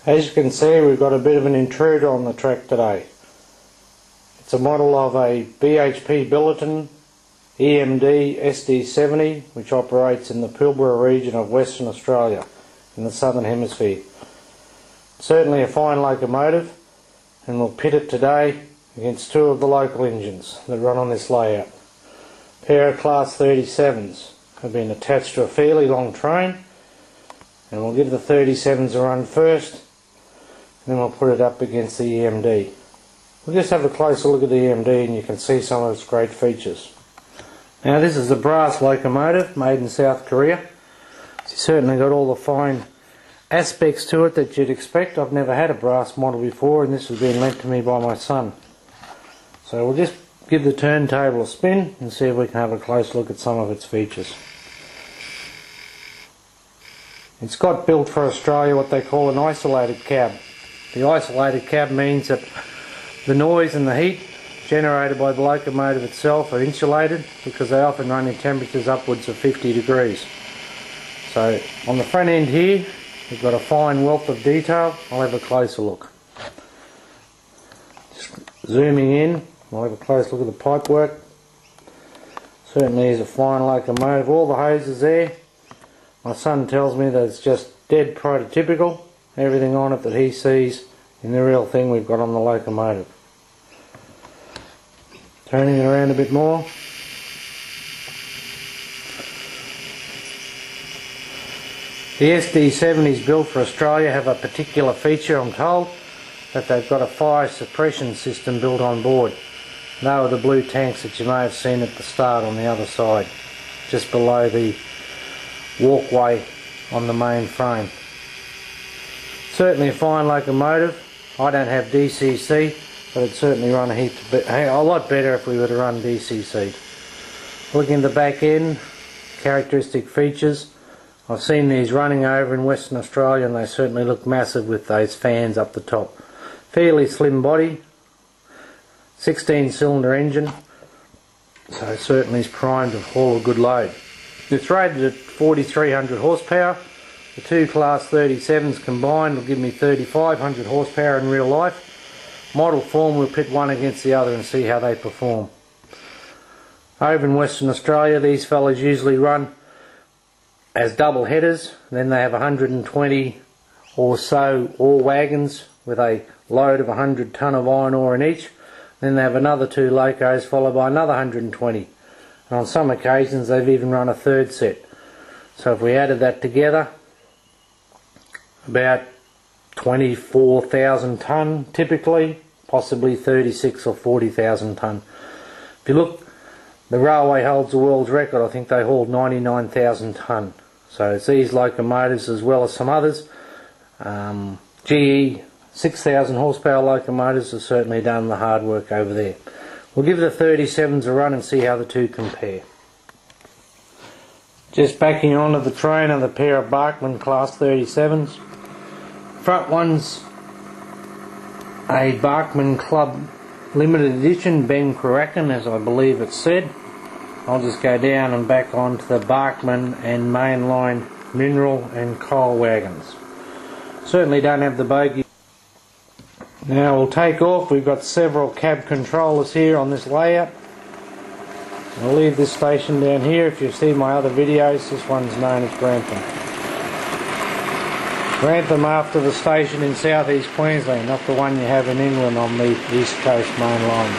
As you can see, we've got a bit of an intruder on the track today. It's a model of a BHP Billiton EMD SD70 which operates in the Pilbara region of Western Australia in the Southern Hemisphere. Certainly a fine locomotive, and we'll pit it today against two of the local engines that run on this layout. A pair of Class 37's have been attached to a fairly long train, and we'll give the 37's a run first, and then we'll put it up against the EMD. We'll just have a closer look at the EMD and you can see some of its great features. Now this is a brass locomotive made in South Korea. It's certainly got all the fine aspects to it that you'd expect. I've never had a brass model before, and this has been lent to me by my son. So we'll just give the turntable a spin and see if we can have a close look at some of its features. It's got built for Australia what they call an isolated cab. The isolated cab means that the noise and the heat generated by the locomotive itself are insulated, because they often run in temperatures upwards of 50 degrees. So on the front end here we've got a fine wealth of detail. I'll have a closer look. Just zooming in, we'll have a close look at the pipework. Certainly is a fine locomotive. All the hoses there, my son tells me that it's just dead prototypical. Everything on it that he sees in the real thing we've got on the locomotive. Turning it around a bit more. The SD70s built for Australia have a particular feature, I'm told, that they've got a fire suppression system built on board. They are the blue tanks that you may have seen at the start on the other side, just below the walkway on the main frame. Certainly a fine locomotive. I don't have DCC, but it'd certainly run a lot better if we were to run DCC. Looking at the back end, characteristic features. I've seen these running over in Western Australia and they certainly look massive with those fans up the top. Fairly slim body, 16-cylinder engine, so it certainly is primed to haul a good load. It's rated at 4,300 horsepower. The two Class 37's combined will give me 3,500 horsepower in real life. Model form, we'll pit one against the other and see how they perform. Over in Western Australia these fellas usually run as double headers. Then they have 120 or so ore wagons with a load of 100 tonne of iron ore in each. Then they have another two locos followed by another 120. And on some occasions they've even run a third set. So if we added that together, about 24,000 tonne typically, possibly 36 or 40,000 tonne. If you look, the railway holds the world's record. I think they hauled 99,000 tonne. So it's these locomotives as well as some others. GE 6,000 horsepower locomotives have certainly done the hard work over there. We'll give the 37's a run and see how the two compare. Just backing onto the train are the pair of Bachmann Class 37's. Front one's a Bachmann Club limited edition Ben Cruachan, as I believe it said. I'll just go down and back onto the Bachmann and mainline mineral and coal wagons. Certainly don't have the bogie. Now we'll take off. We've got several cab controllers here on this layout. I'll leave this station down here. If you've seen my other videos, this one's known as Grantham. Grantham after the station in southeast Queensland, not the one you have in England on the East Coast main line.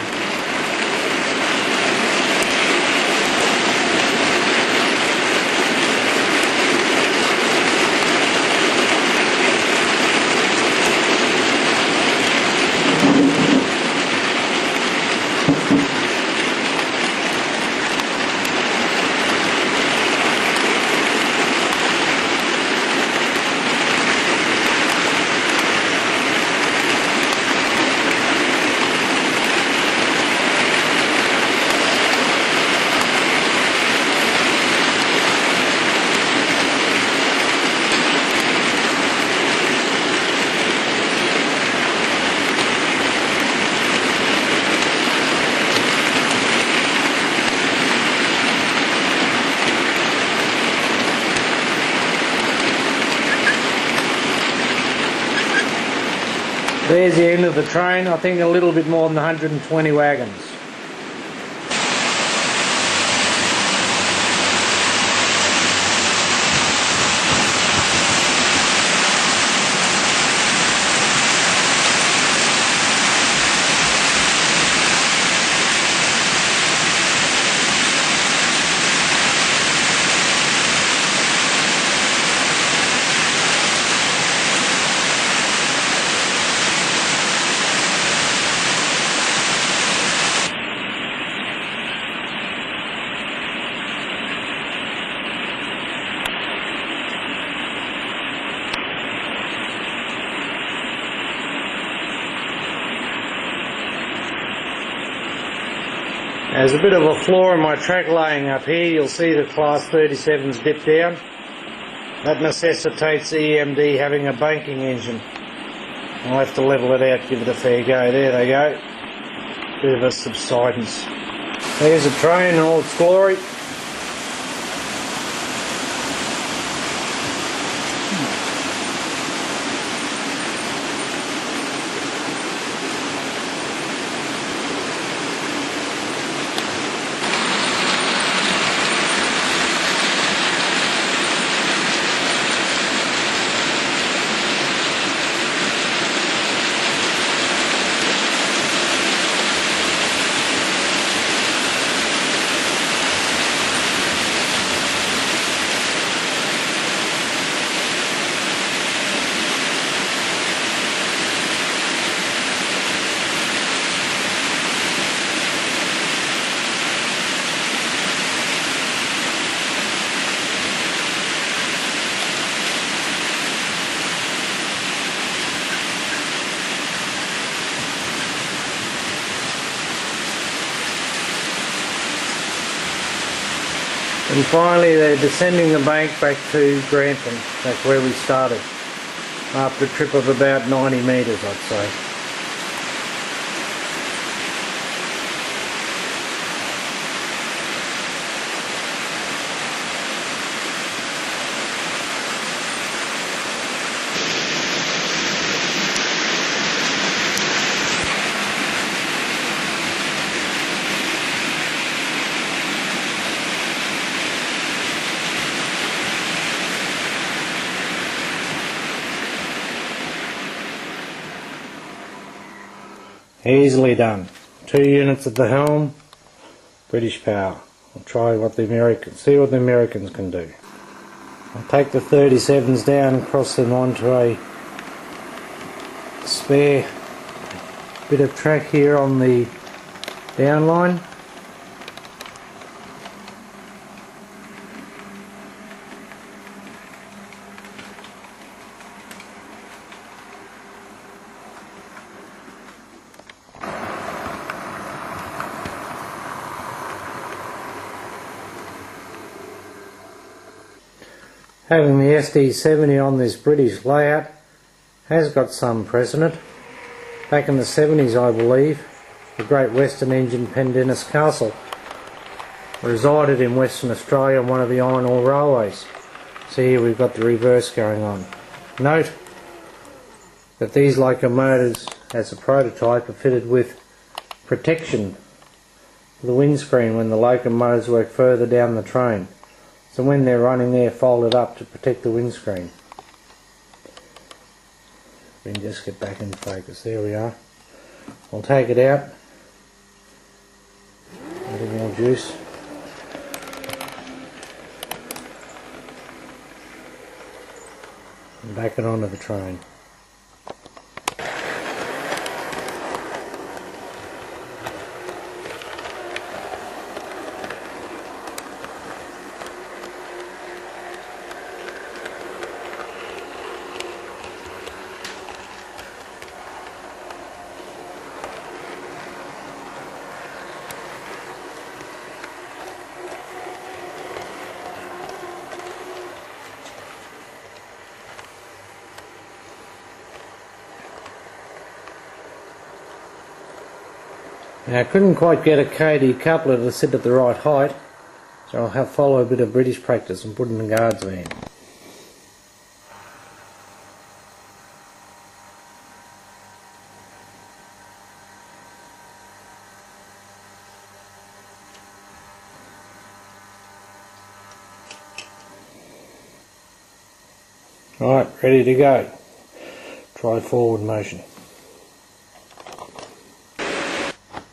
There's the end of the train. I think a little bit more than 120 wagons. There's a bit of a flaw in my track laying up here. You'll see the Class 37's dip down. That necessitates the EMD having a banking engine. I'll have to level it out, give it a fair go. There they go. Bit of a subsidence. There's a train in all its glory. And finally they're descending the bank back to Grantham. That's where we started. After a trip of about 90 metres, I'd say. Easily done. 2 units at the helm, British power. I'll try what see what the Americans can do. I'll take the 37's down and cross them onto a spare bit of track here on the down line. Having the SD70 on this British layout has got some precedent. Back in the 70s, I believe, the Great Western engine Pendennis Castle resided in Western Australia on one of the iron ore railways. So here we've got the reverse going on. Note that these locomotives, as a prototype, are fitted with protection for the windscreen when the locomotives work further down the train. So when they're running, they're folded up to protect the windscreen. We can just get back in focus. There we are. I'll take it out. A little more juice. And back it onto the train. Now I couldn't quite get a KD coupler to sit at the right height, so I'll have to follow a bit of British practice and put it in the guards van. Right, ready to go. Try forward motion.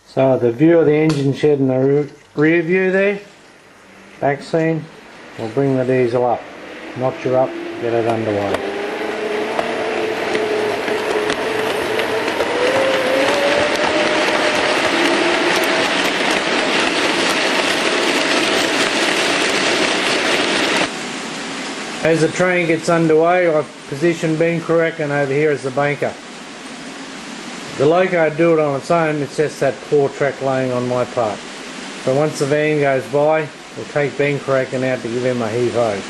So the view of the engine shed in the rear view there, back scene, we'll bring the diesel up, notch her up, get it underway. As the train gets underway, I've positioned Ben correct, and over here is the banker. The loco do it on its own, it's just that poor track laying on my part. So once the van goes by, we'll take Ben Kraken out to give him a heave-ho.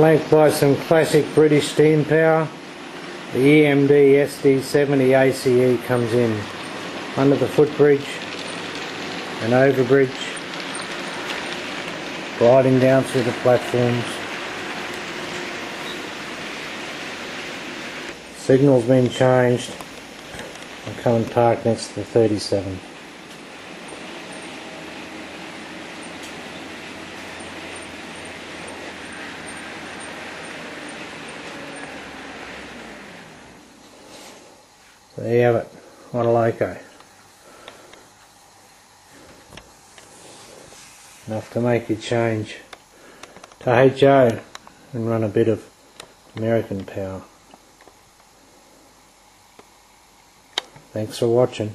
Flanked by some classic British steam power, the EMD SD70 ACE comes in under the footbridge and overbridge, gliding down through the platforms. Signal's been changed. I'll come and park next to the 37. There you have it, what a loco. Enough to make you change to HO and run a bit of American power. Thanks for watching.